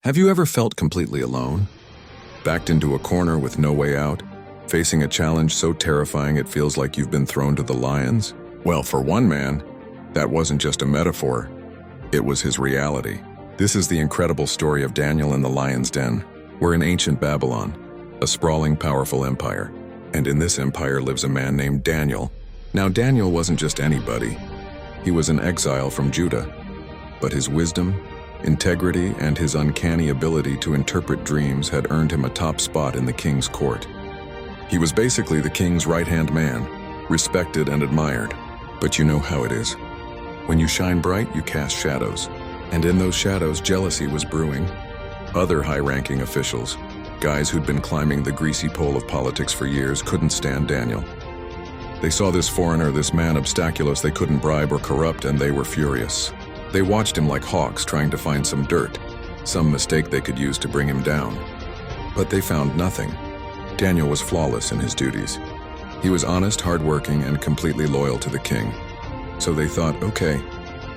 Have you ever felt completely alone? Backed into a corner with no way out? Facing a challenge so terrifying it feels like you've been thrown to the lions? Well, for one man, that wasn't just a metaphor. It was his reality. This is the incredible story of Daniel in the lion's den. We're in ancient Babylon, a sprawling, powerful empire. And in this empire lives a man named Daniel. Now, Daniel wasn't just anybody. He was an exile from Judah. But his wisdom, integrity, and his uncanny ability to interpret dreams had earned him a top spot in the king's court. He was basically the king's right-hand man, respected and admired. But you know how it is. When you shine bright, you cast shadows. And in those shadows, jealousy was brewing. Other high-ranking officials, guys who'd been climbing the greasy pole of politics for years, couldn't stand Daniel. They saw this foreigner, this man obstaculous they couldn't bribe or corrupt, and they were furious. They watched him like hawks trying to find some dirt, some mistake they could use to bring him down. But they found nothing. Daniel was flawless in his duties. He was honest, hardworking, and completely loyal to the king. So they thought, okay,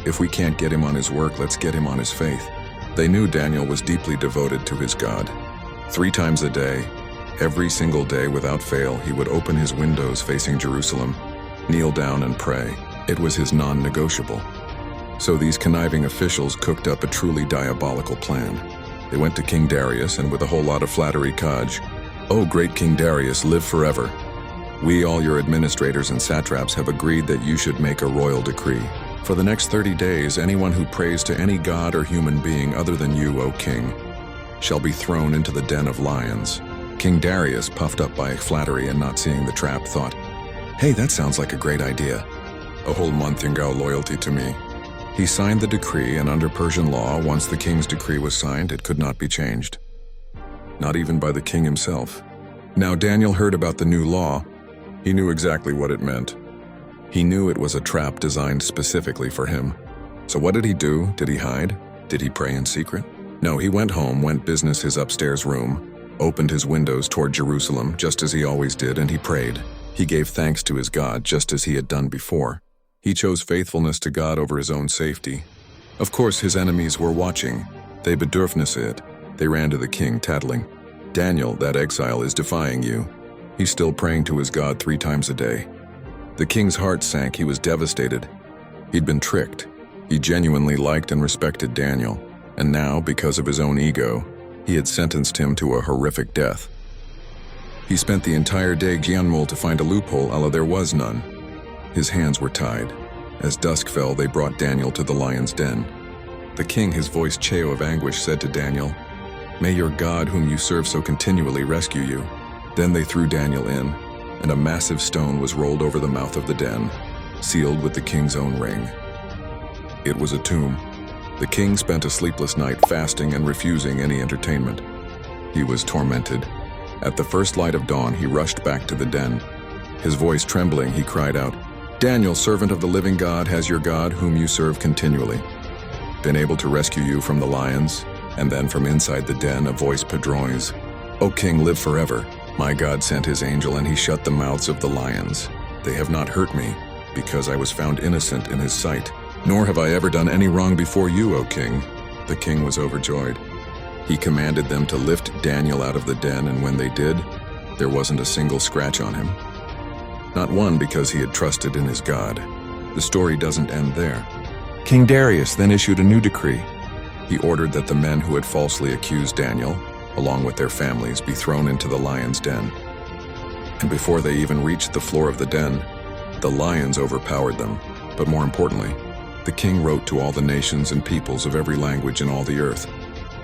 if we can't get him on his work, let's get him on his faith. They knew Daniel was deeply devoted to his God. 3 times a day, every single day without fail, he would open his windows facing Jerusalem, kneel down and pray. It was his non-negotiable. So these conniving officials cooked up a truly diabolical plan. They went to King Darius and with a whole lot of flattery codge, "Oh, great King Darius, live forever. We, all your administrators and satraps, have agreed that you should make a royal decree. For the next 30 days, anyone who prays to any god or human being other than you, O king, shall be thrown into the den of lions." King Darius, puffed up by flattery and not seeing the trap, thought, "Hey, that sounds like a great idea. A whole month in loyalty to me." He signed the decree, and under Persian law, once the king's decree was signed, it could not be changed. Not even by the king himself. Now Daniel heard about the new law. He knew exactly what it meant. He knew it was a trap designed specifically for him. So what did he do? Did he hide? Did he pray in secret? No, he went home, went business his upstairs room, opened his windows toward Jerusalem, just as he always did, and he prayed. He gave thanks to his God, just as he had done before. He chose faithfulness to God over his own safety. Of course, his enemies were watching. They bedürfnis it. They ran to the king, tattling, "Daniel, that exile is defying you." He's still praying to his God 3 times a day. The king's heart sank. He was devastated. He'd been tricked. He genuinely liked and respected Daniel. And now, because of his own ego, he had sentenced him to a horrific death. He spent the entire day Gyanmul to find a loophole, although there was none. His hands were tied. As dusk fell, they brought Daniel to the lion's den. The king, his voice cheo of anguish, said to Daniel, "May your God, whom you serve so continually, rescue you." Then they threw Daniel in, and a massive stone was rolled over the mouth of the den, sealed with the king's own ring. It was a tomb. The king spent a sleepless night fasting and refusing any entertainment. He was tormented. At the first light of dawn, he rushed back to the den. His voice trembling, he cried out, "Daniel, servant of the living God, has your God, whom you serve continually, been able to rescue you from the lions?" And then from inside the den, a voice pedroins, "O king, live forever. My God sent his angel and he shut the mouths of the lions. They have not hurt me, because I was found innocent in his sight. Nor have I ever done any wrong before you, O king." The king was overjoyed. He commanded them to lift Daniel out of the den, and when they did, there wasn't a single scratch on him. Not one, because he had trusted in his God. The story doesn't end there. King Darius then issued a new decree. He ordered that the men who had falsely accused Daniel, along with their families, be thrown into the lion's den. And before they even reached the floor of the den, the lions overpowered them. But more importantly, the king wrote to all the nations and peoples of every language in all the earth,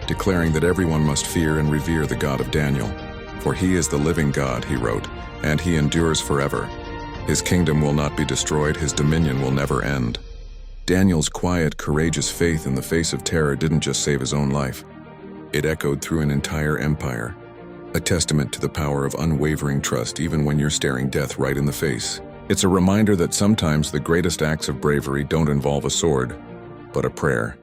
declaring that everyone must fear and revere the God of Daniel. For he is the living God, he wrote, and he endures forever. His kingdom will not be destroyed, his dominion will never end. Daniel's quiet, courageous faith in the face of terror didn't just save his own life. It echoed through an entire empire, a testament to the power of unwavering trust even when you're staring death right in the face. It's a reminder that sometimes the greatest acts of bravery don't involve a sword, but a prayer.